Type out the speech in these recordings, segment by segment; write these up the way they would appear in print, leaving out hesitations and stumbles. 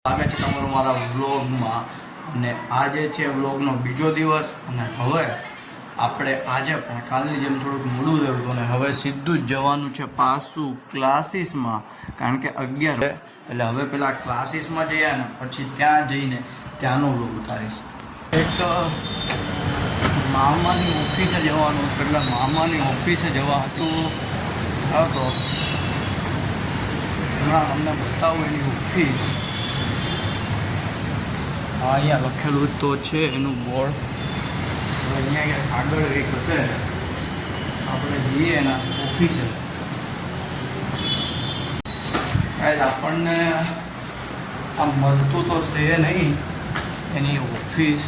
સ્વાગત છે તમારું મારા વ્લોગમાં અને આજે છે વ્લોગનો બીજો દિવસ અને હવે આપણે આજે પણ કાલની જેમ થોડુંક મોડું થયું હતું અને હવે સીધું જ જવાનું છે પાછું ક્લાસીસમાં કારણ કે 11 એટલે હવે પેલા ક્લાસીસમાં જઈએ ને પછી ત્યાં જઈને ત્યાંનો વ્લોગ ઉતારીશ. એક મામાની ઓફિસે જવાનું એટલે મામાની ઓફિસે જવા હતું તો હમણાં તમને બતાવું એની ઓફિસ. હા અહીંયા લખેલું તો છે એનું બોર્ડ. અહીંયા ક્યાંક આગળ કંઈક હશે આપણે જઈએ એના ઓફિસે. આપણને આ મળતું તો છે નહીં એની ઓફિસ.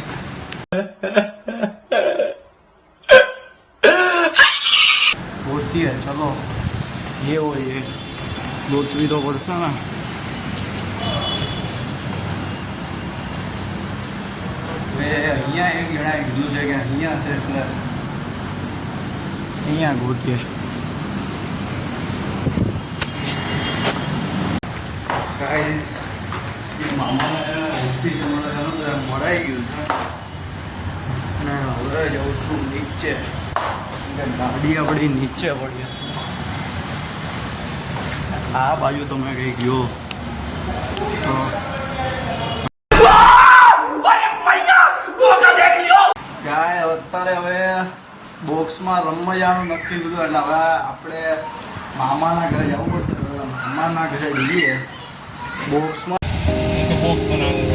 હોતી है चलो ये वो ये ગોતવી તો પડશે ને. અહીંયા એક જણાએ કીધું છે કે અહીંયા છે એટલે અહીંયા ગોતીએ. ગાઈસ એ મામાને ઓફિસ મળાઈ ગયું છે અને હવે જઉં છું નીચે. ગાડી આપણી નીચે પડી. આ બાજુ તમે કઈ ગયો તો ગાય અત્યારે હવે બોક્સમાં રમવા જવાનું નક્કી કર્યું એટલે હવે આપણે મામાના ઘરે જવું પડશે. મામાના ઘરે જઈએ બોક્સમાં બોક્સ બનાવવું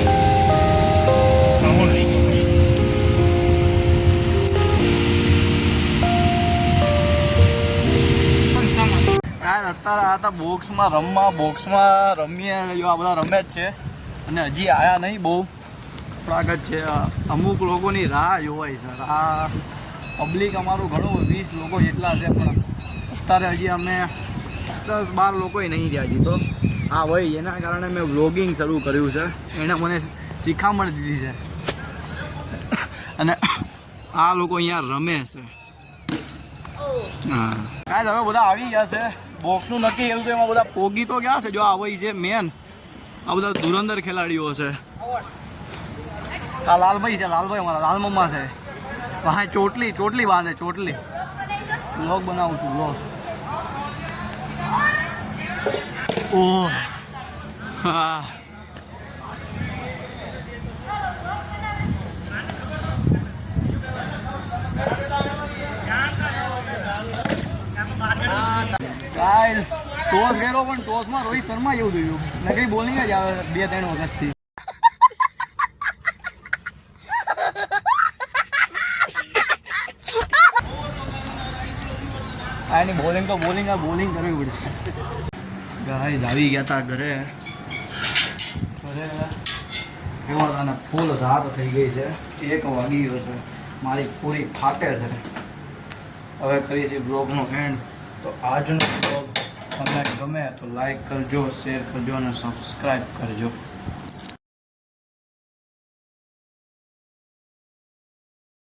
અત્યારે આ હતા બોક્સમાં રમીએ. જો આ બધા રમે જ છે અને હજી આયા નહીં. બહુ સ્વાગત છે. અમુક લોકોની રાહ જોવાય છે. આ પબ્લિક અમારું ઘણું 20 લોકો જેટલા છે પણ અત્યારે હજી અમે 10-12 લોકોય નહીં રહ્યા હજી. તો હા ભાઈ એના કારણે મેં વ્લોગિંગ શરૂ કર્યું છે. એણે મને શિખામણ દીધી છે અને આ લોકો અહીંયા રમે છે. હા કાંઈ હવે બધા આવી ગયા છે. બોક્સનું નક્કી એવું તો એમાં બધા પોગી તો ક્યાં છે. જો આ ભાઈ છે મેન. આ બધા ધુરંધર ખેલાડીઓ છે. આ લાલભાઈ છે. લાલભાઈ અમારા લાલ મમ્મા છે. હા ચોટલી બાંધે ચોટલી. વ્લોગ બનાવું છું વ્લોગ. ઓહ હા ટોસ ગયેલો પણ ટોસમાં રોહિત શર્મા જેવું થયું. નકરી બોલિંગ જ આવે 2-3 વખતથી. એની બોલિંગ કરવી પડે. ગાઈસ આવી ગયા હતા ઘરે એવા અને ફૂલ રાત થઈ ગઈ છે. 1 વાગી ગયો છે. મારી પૂરી ફાટે છે. હવે કરીએ છીએ બ્લોગનો એન્ડ. તો આજનો બ્લોગ તમને ગમે તો લાઈક કરજો, શેર કરજો અને સબસ્ક્રાઈબ કરજો.